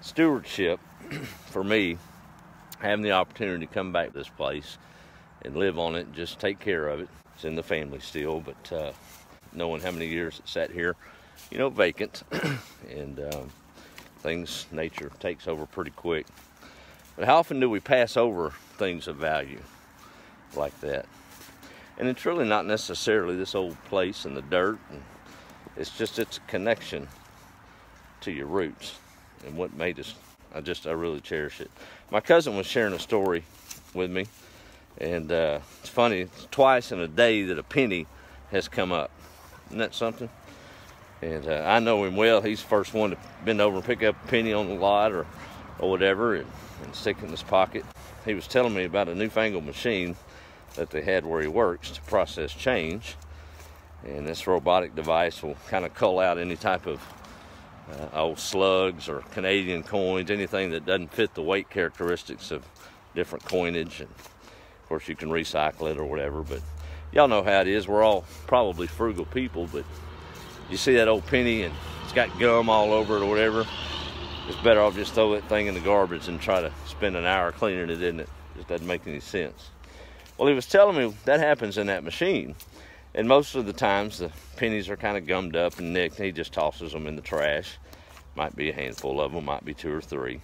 Stewardship, for me, having the opportunity to come back to this place and live on it and just take care of it. It's in the family still, but knowing how many years it sat here, you know, vacant, and nature takes over pretty quick. But how often do we pass over things of value like that? And it's really not necessarily this old place and the dirt, and it's just its connection to your roots and what made us. I really cherish it. My cousin was sharing a story with me, and it's funny, it's twice in a day that a penny has come up. Isn't that something? And I know him well. He's the first one to bend over and pick up a penny on the lot or whatever and stick it in his pocket. He was telling me about a newfangled machine that they had where he works to process change. And this robotic device will kind of cull out any type of old slugs or Canadian coins, anything that doesn't fit the weight characteristics of different coinage. And of course you can recycle it or whatever, but y'all know how it is. We're all probably frugal people, but you see that old penny and it's got gum all over it or whatever, it's better off just throw that thing in the garbage and try to spend an hour cleaning it, isn't it? It just doesn't make any sense. Well, he was telling me that happens in that machine. And most of the times the pennies are kind of gummed up and nicked, and he just tosses them in the trash. Might be a handful of them, might be 2 or 3.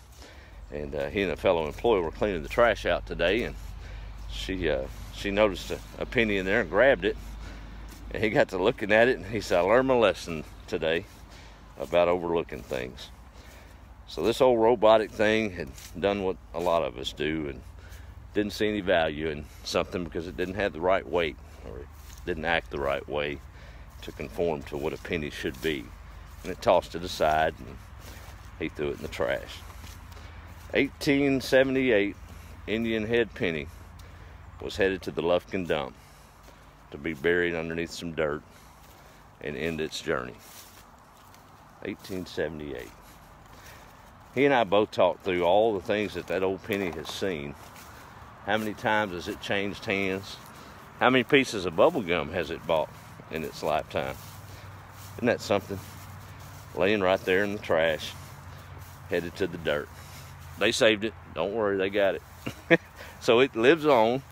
And he and a fellow employee were cleaning the trash out today, and she noticed a penny in there and grabbed it. And he got to looking at it, and he said, I learned my lesson today about overlooking things. So this old robotic thing had done what a lot of us do and didn't see any value in something because it didn't have the right weight, or it didn't act the right way to conform to what a penny should be. And it tossed it aside and he threw it in the trash. 1878 Indian Head penny was headed to the Lufkin dump to be buried underneath some dirt and end its journey. 1878. He and I both talked through all the things that old penny has seen. How many times has it changed hands? How many pieces of bubble gum has it bought in its lifetime? Isn't that something? Laying right there in the trash, headed to the dirt. They saved it. Don't worry, they got it. So it lives on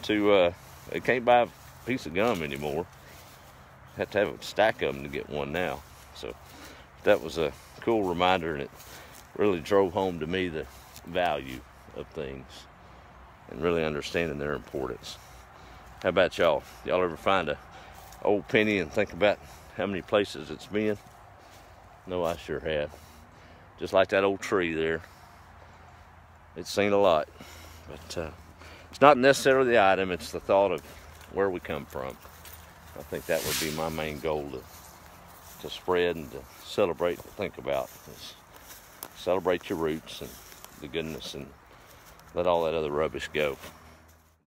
to, they can't buy a piece of gum anymore. Have to have a stack of them to get one now. So that was a cool reminder, and it really drove home to me the value of things and really understanding their importance. How about y'all? Y'all ever find a old penny and think about how many places it's been? No, I sure have. Just like that old tree there. It's seen a lot. But it's not necessarily the item, it's the thought of where we come from. I think that would be my main goal to spread and to celebrate and think about. Is celebrate your roots and the goodness and let all that other rubbish go.